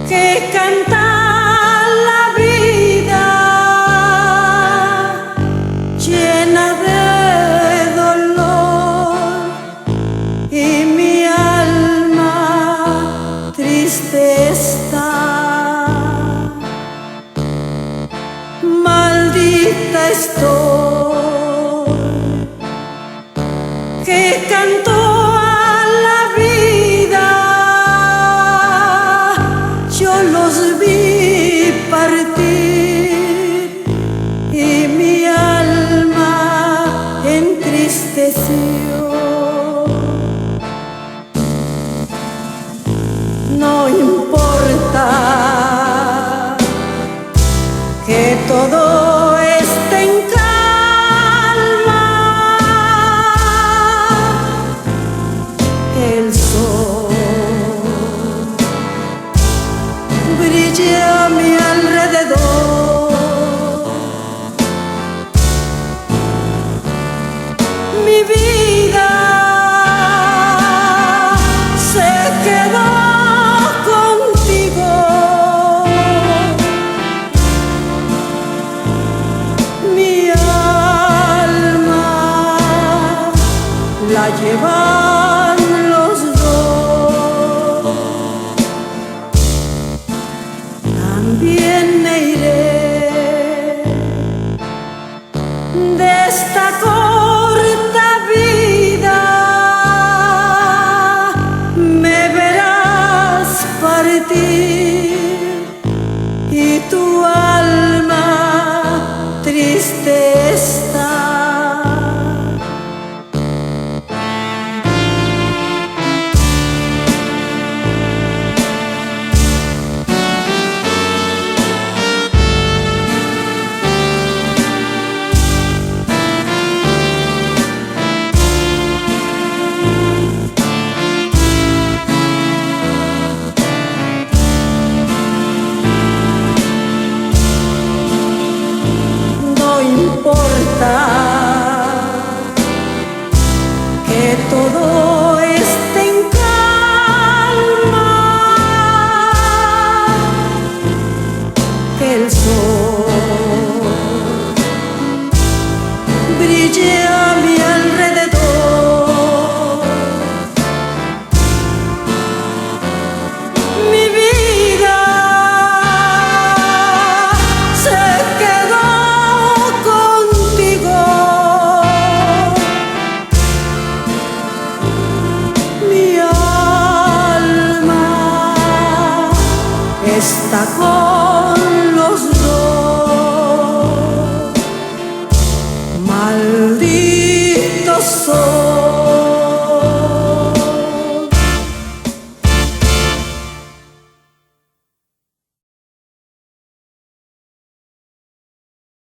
que canta la vida llena de dolor y mi alma triste está. Maldita estoy que canto a la vida. Yo los vi partir y mi alma entristeció. No importa que todo esté en calma, el sol brille a mi alrededor. Mi vida se quedó contigo. Mi alma la llevan los dos. También me iré de esta corta vida. Me verás partir y tu alma triste está. No importa que todo esté en calma, que el sol brille a mi alrededor. Mi vida se quedó contigo. Mi alma está con los dos. Maldito soy.